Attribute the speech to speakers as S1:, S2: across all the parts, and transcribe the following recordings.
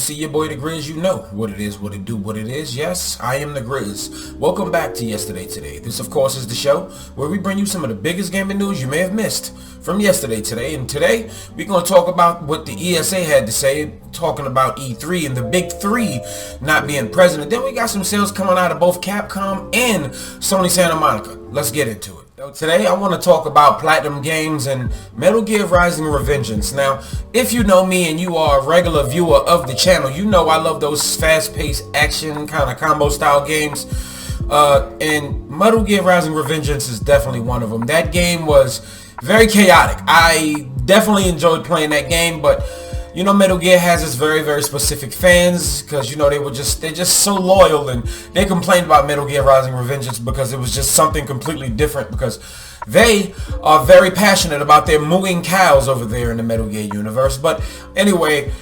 S1: see your boy the Grizz, you know what it is, what it do, what it is. Yes, I am the Grizz. Welcome back to Yesterday Today. This, of course, is the show where we bring you some of the biggest gaming news you may have missed from yesterday today. And today, we're going to talk about what the ESA had to say, talking about E3 and the big three not being present. And then we got some sales coming out of both Capcom and Sony Santa Monica. Let's get into it. Today I want to talk about Platinum Games and Metal Gear Rising: Revengeance. Now, if you know me and you are a regular viewer of the channel, you know I love those fast-paced action kind of combo style games. And Metal Gear Rising: Revengeance is definitely one of them. That game was very chaotic. I definitely enjoyed playing that game, but you know, Metal Gear has its very, very specific fans because, you know, they're just so loyal, and they complained about Metal Gear Rising: Revengeance because it was just something completely different, because they are very passionate about their mooing cows over there in the Metal Gear universe. But anyway,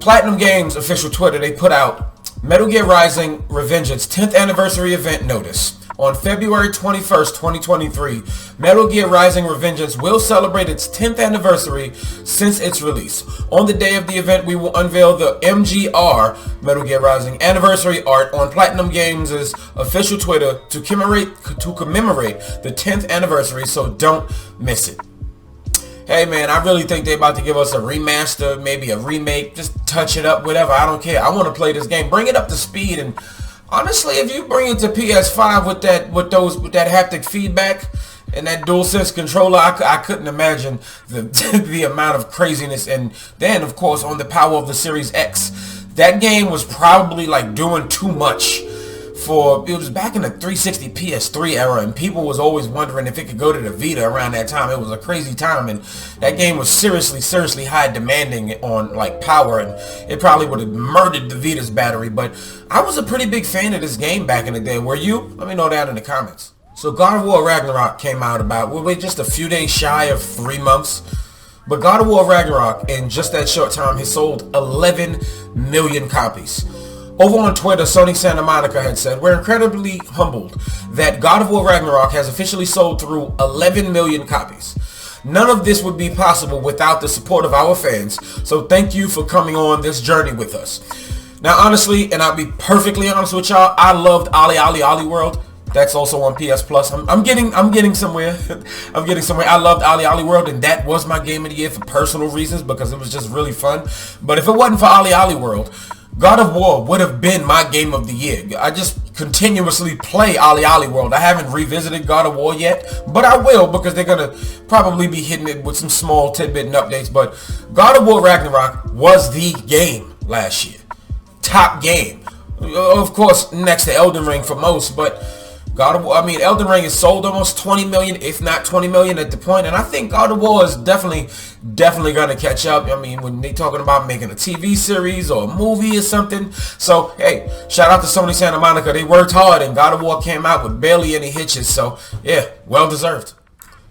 S1: Platinum Games official Twitter, they put out Metal Gear Rising: Revengeance 10th anniversary event notice. On February 21st, 2023, Metal Gear Rising: Revengeance will celebrate its 10th anniversary since its release. On the day of the event, we will unveil the MGR, Metal Gear Rising anniversary art, on Platinum Games' official Twitter to commemorate the 10th anniversary, so don't miss it. Hey man, I really think they're about to give us a remaster, maybe a remake, just touch it up, whatever. I don't care. I want to play this game. Bring it up to speed. And honestly, if you bring it to PS5 with that haptic feedback and that DualSense controller, I couldn't imagine the amount of craziness. And then, of course, on the power of the Series X, that game was probably like doing too much. It was back in the 360 PS3 era, and people was always wondering if it could go to the Vita around that time. It was a crazy time, and that game was seriously high demanding on like power, and it probably would have murdered the Vita's battery. But I was a pretty big fan of this game back in the day. Were you? Let me know down in the comments. So God of War Ragnarok came out we're just a few days shy of 3 months. But God of War Ragnarok, in just that short time, has sold 11 million copies. Over on Twitter, Sony Santa Monica had said, "We're incredibly humbled that God of War Ragnarok has officially sold through 11 million copies. None of this would be possible without the support of our fans, so thank you for coming on this journey with us." Now, honestly, and I'll be perfectly honest with y'all, I loved Ali World. That's also on PS Plus. I'm getting somewhere. I'm getting somewhere. I loved Ali World, and that was my game of the year for personal reasons, because it was just really fun. But if it wasn't for Ali World, God of War would have been my game of the year. I just continuously play Ali World. I haven't revisited God of War yet, but I will, because they're going to probably be hitting it with some small tidbit and updates. But God of War Ragnarok was the game last year. Top game. Of course, next to Elden Ring for most, but God of War, Elden Ring has sold almost 20 million, if not 20 million at the point, and I think God of War is definitely going to catch up. When they talking about making a TV series or a movie or something. So, hey, shout out to Sony Santa Monica. They worked hard, and God of War came out with barely any hitches. So, yeah, well deserved.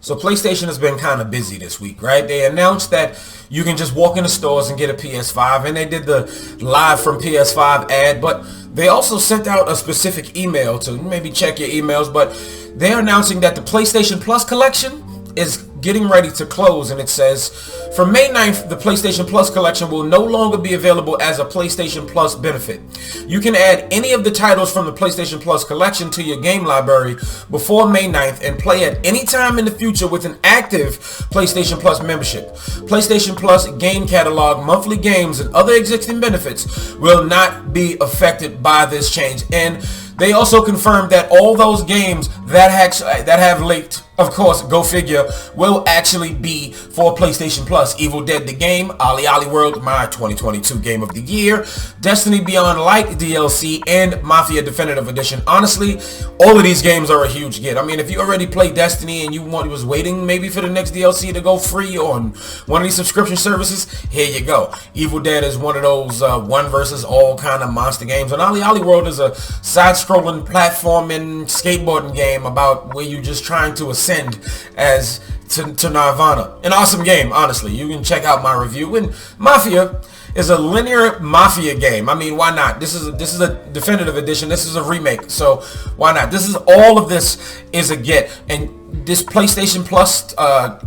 S1: So PlayStation has been kind of busy this week, right? They announced that you can just walk in the stores and get a PS5, and they did the live from PS5 ad, but they also sent out a specific email to maybe check your emails, but they're announcing that the PlayStation Plus collection is getting ready to close, and it says, from May 9th, the PlayStation Plus collection will no longer be available as a PlayStation Plus benefit. You can add any of the titles from the PlayStation Plus collection to your game library before May 9th and play at any time in the future with an active PlayStation Plus membership. PlayStation Plus game catalog, monthly games, and other existing benefits will not be affected by this change. And they also confirmed that all those games that have leaked, of course, go figure, will actually be for PlayStation Plus. Evil Dead the game, Ali World, my 2022 game of the year, Destiny Beyond Light DLC, and Mafia Definitive Edition. Honestly, all of these games are a huge get. If you already played Destiny and you was waiting maybe for the next DLC to go free on one of these subscription services, here you go. Evil Dead is one of those one versus all kind of monster games, and Ali World is a side-scrolling platforming skateboarding game about where you're just trying to ascend to Nirvana. An awesome game, honestly. You can check out my review. And Mafia is a linear Mafia game. Why not? This is a definitive edition. This is a remake. So why not? All of this is a get. And this PlayStation Plus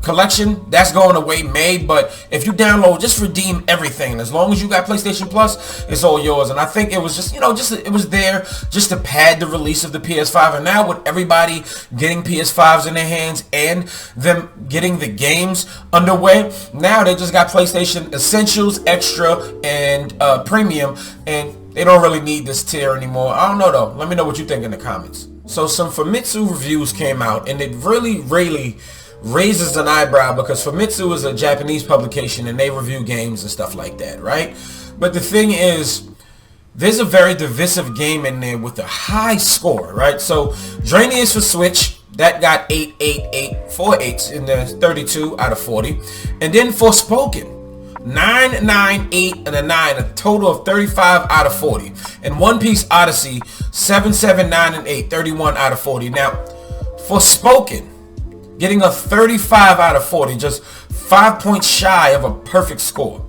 S1: collection, that's going away May, but if you download, just redeem everything. As long as you got PlayStation Plus, it's all yours. And I think it was just, it was there just to pad the release of the PS5. And now with everybody getting PS5s in their hands and them getting the games underway, now they just got PlayStation Essentials, Extra, and Premium, and they don't really need this tier anymore. I don't know though. Let me know what you think in the comments. So some Famitsu reviews came out, and it really raises an eyebrow because Famitsu is a Japanese publication and they review games and stuff like that, right? But the thing is, there's a very divisive game in there with a high score, right? So Drainius for Switch, that got 4 8s in the 32 out of 40. And then Forspoken, 9, 9, 8, and a 9, a total of 35 out of 40. And One Piece Odyssey, 7, 7, 9, and 8, 31 out of 40. Now, Forspoken, getting a 35 out of 40, just 5 points shy of a perfect score.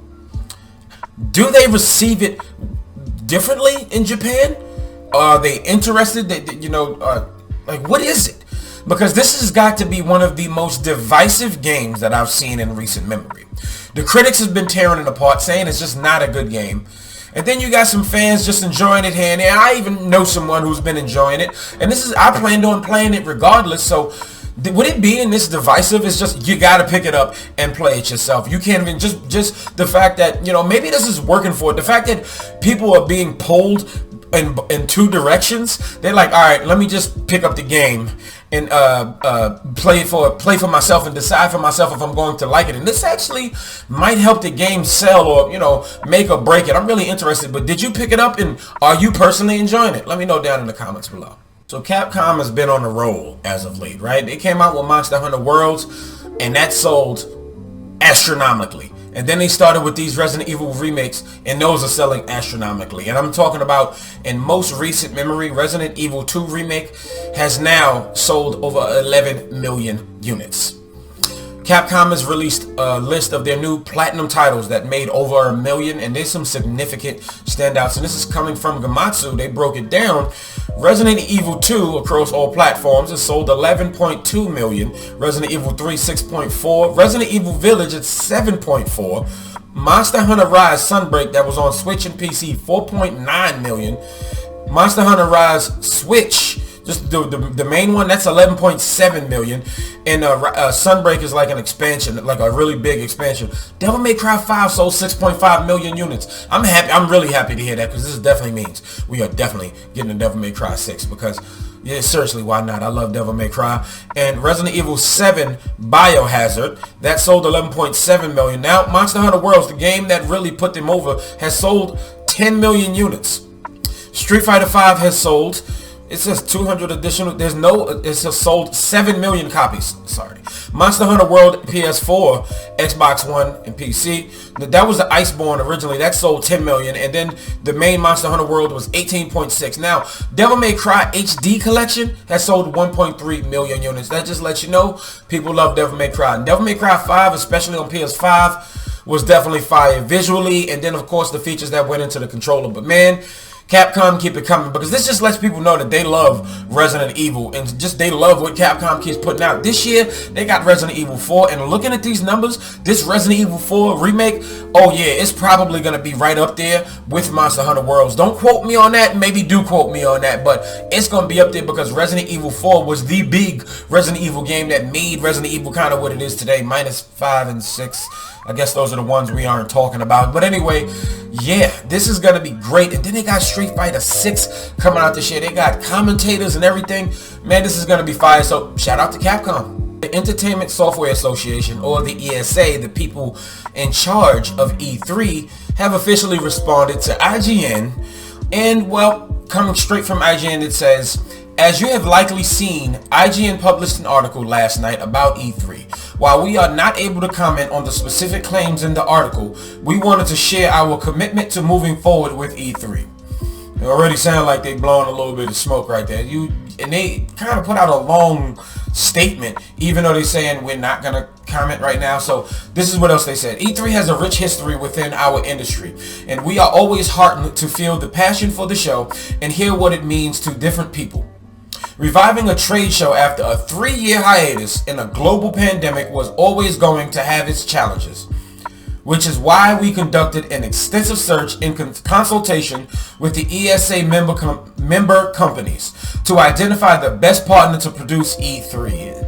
S1: Do they receive it differently in Japan? Are they interested? Like, what is it? Because this has got to be one of the most divisive games that I've seen in recent memory. The critics have been tearing it apart, saying it's just not a good game. And then you got some fans just enjoying it here and there. I even know someone who's been enjoying it. And I planned on playing it regardless. So would it be in this divisive? It's just, you got to pick it up and play it yourself. You can't even, just the fact that, maybe this is working for it. The fact that people are being pulled in two directions, they're like, all right, let me just pick up the game and play for myself and decide for myself if I'm going to like it. And this actually might help the game sell or make or break it. I'm really interested. But did you pick it up, and are you personally enjoying it? Let me know down in the comments below. So Capcom has been on a roll as of late, right? They came out with Monster Hunter Worlds, and that sold astronomically. And then they started with these Resident Evil remakes, and those are selling astronomically. And I'm talking about, in most recent memory, Resident Evil 2 remake has now sold over 11 million units. Capcom has released a list of their new platinum titles that made over 1 million, and there's some significant standouts. And this is coming from Gematsu. They broke it down. Resident Evil 2 across all platforms has sold 11.2 million. Resident Evil 3, 6.4. Resident Evil Village at 7.4. Monster Hunter Rise Sunbreak, that was on Switch and PC, 4.9 million. Monster Hunter Rise Switch, just the main one, that's 11.7 million. And Sunbreak is like an expansion, like a really big expansion. Devil May Cry 5 sold 6.5 million units. I'm happy. I'm really happy to hear that, because this definitely means we are definitely getting a Devil May Cry 6, because yeah, seriously, why not? I love Devil May Cry. And Resident Evil 7 Biohazard, that sold 11.7 million. Now Monster Hunter Worlds, the game that really put them over, has sold 10 million units. Street Fighter 5 has sold, it says 200 additional, it's sold 7 million copies, sorry. Monster Hunter World PS4, Xbox One, and PC. That was the Iceborne originally, that sold 10 million, and then the main Monster Hunter World was 18.6. Now, Devil May Cry HD Collection has sold 1.3 million units. That just lets you know people love Devil May Cry. And Devil May Cry 5, especially on PS5, was definitely fire visually, and then of course the features that went into the controller. But man, Capcom, keep it coming, because this just lets people know that they love Resident Evil, and just they love what Capcom keeps putting out. This year, they got Resident Evil 4, and looking at these numbers, this Resident Evil 4 remake, oh yeah, it's probably going to be right up there with Monster Hunter Worlds. Don't quote me on that, maybe do quote me on that, but it's going to be up there because Resident Evil 4 was the big Resident Evil game that made Resident Evil kind of what it is today, minus 5 and 6. I guess those are the ones we aren't talking about. But anyway, yeah, this is going to be great. And then they got Street Fighter 6 coming out this year. They got commentators and everything. Man, this is going to be fire. So shout out to Capcom. The Entertainment Software Association, or the ESA, the people in charge of E3, have officially responded to IGN. And, well, coming straight from IGN, it says, as you have likely seen, IGN published an article last night about E3. While we are not able to comment on the specific claims in the article, we wanted to share our commitment to moving forward with E3. It already sounds like they blowing a little bit of smoke right there. And they kind of put out a long statement, even though they're saying we're not going to comment right now. So this is what else they said. E3 has a rich history within our industry, and we are always heartened to feel the passion for the show and hear what it means to different people. Reviving a trade show after a 3-year hiatus in a global pandemic was always going to have its challenges, which is why we conducted an extensive search in consultation with the ESA member companies to identify the best partner to produce E3.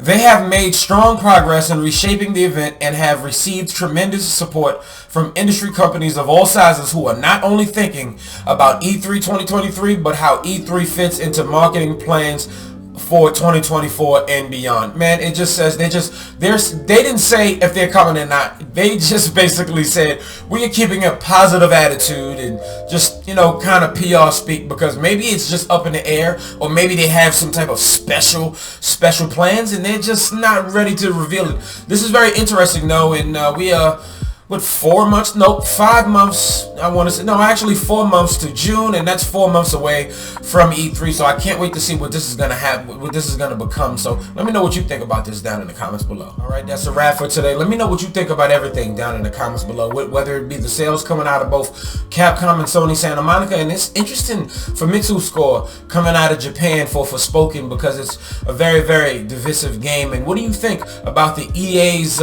S1: They have made strong progress in reshaping the event and have received tremendous support from industry companies of all sizes who are not only thinking about E3 2023, but how E3 fits into marketing plans for 2024 and beyond. Man, it just says they didn't say if they're coming or not. They just basically said we are keeping a positive attitude and just, you know, kind of PR speak, because maybe it's just up in the air, or maybe they have some type of special plans and they're just not ready to reveal it. This is very interesting though, and we are 5 months, I want to say, no, actually 4 months to June, and that's 4 months away from E3, so I can't wait to see what this is going to happen, what this is going to become. So let me know what you think about this down in the comments below. Alright, that's a wrap for today. Let me know what you think about everything down in the comments below, whether it be the sales coming out of both Capcom and Sony Santa Monica, and it's interesting for Famitsu Score coming out of Japan for Forspoken, because it's a very, very divisive game. And what do you think about the EA's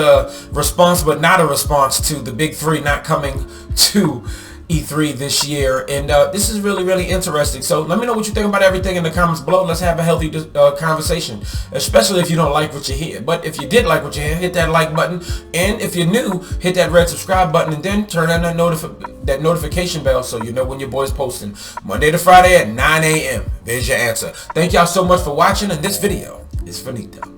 S1: response, but not a response to the big three not coming to E3 this year? And this is really, really interesting. So let me know what you think about everything in the comments below. Let's have a healthy conversation, especially if you don't like what you hear. But if you did like what you hear, hit that like button, and if you're new, hit that red subscribe button, and then turn on that notification bell so you know when your boy's posting Monday to Friday at 9 a.m. There's your answer. Thank y'all so much for watching, and this video is finito.